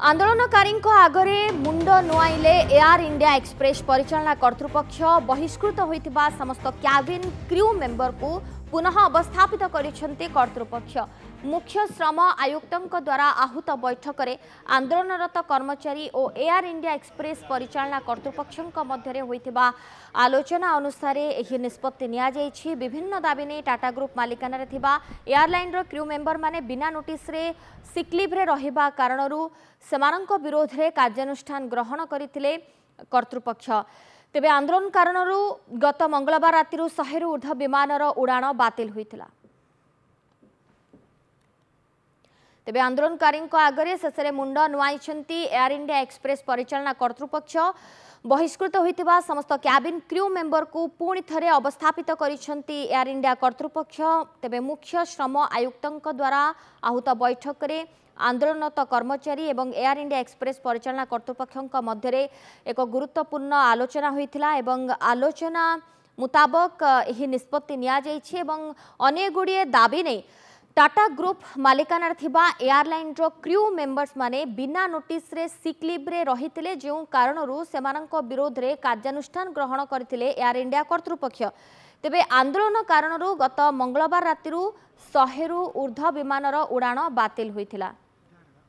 आंदोलनकारी आगरे मुंड नुआइले एयर इंडिया एक्सप्रेस परिचालना कर्तृपक्ष बहिष्कृत होइतिबा समस्त क्याबिन क्रू मेंबर को पुनः अवस्थापित करिसेंती कर्तृपक्ष। मुख्य श्रम आयुक्तों द्वारा आहूत बैठक में आंदोलनरत कर्मचारी और एयर इंडिया एक्सप्रेस परिचालना कर्तृपक्षों मध्य होइतिबा आलोचना अनुसार यह निष्पत्ति निया जायछि। विभिन्न दाबी नहीं टाटा ग्रुप मालिकाना एयरलाइन रो क्रू मेंबर माने बिना नोटिस रे सिक लीव रे रहिबा कारणरू सेमानंक विरोध रे कार्यानुष्ठान ग्रहण करथिले कर्तृपक्ष। तेबे आंदोलन कारणरू गत मंगलवार राति 100 रु ऊर्ध्व विमानर उड़ाण बातिल होइतिला। तेबे आंदोलनकारी आगरे शेष मुंड नुआइछंती एयर इंडिया एक्सप्रेस परिचालना कर्तृपक्ष। बहिष्कृत होइतिबा समस्त क्याबिन क्रू मेंबर को पुणी थरे अवस्थापित करिछंती एयर इंडिया कर्तृपक्ष। तेबे मुख्य श्रम आयुक्तों द्वारा आहूत बैठक में आंदोलनरत कर्मचारी एवं एयर इंडिया एक्सप्रेस परिचालना कर्तृपक्षों मध्य एक गुरुत्वपूर्ण आलोचना होइतिला एवं आलोचना मुताबक यह निष्पत्ति निया जायछि एवं अनेक गुड़िए दाबी नहीं टाटा ग्रुप मालिकाना थिबा एयरलाइन रो क्रू मेंबर्स माने बिना नोटिस रे सिक लीव रे रहितिले जो कारणरू सेमानंक विरोध रे कार्यानुष्ठान ग्रहण करथिले एयर इंडिया कर्तृपक्ष। तेबे आंदोलन कारणरू गत मंगलवार राति 100 रु ऊर्ध्व विमानर उड़ाण बातिल होइतिला।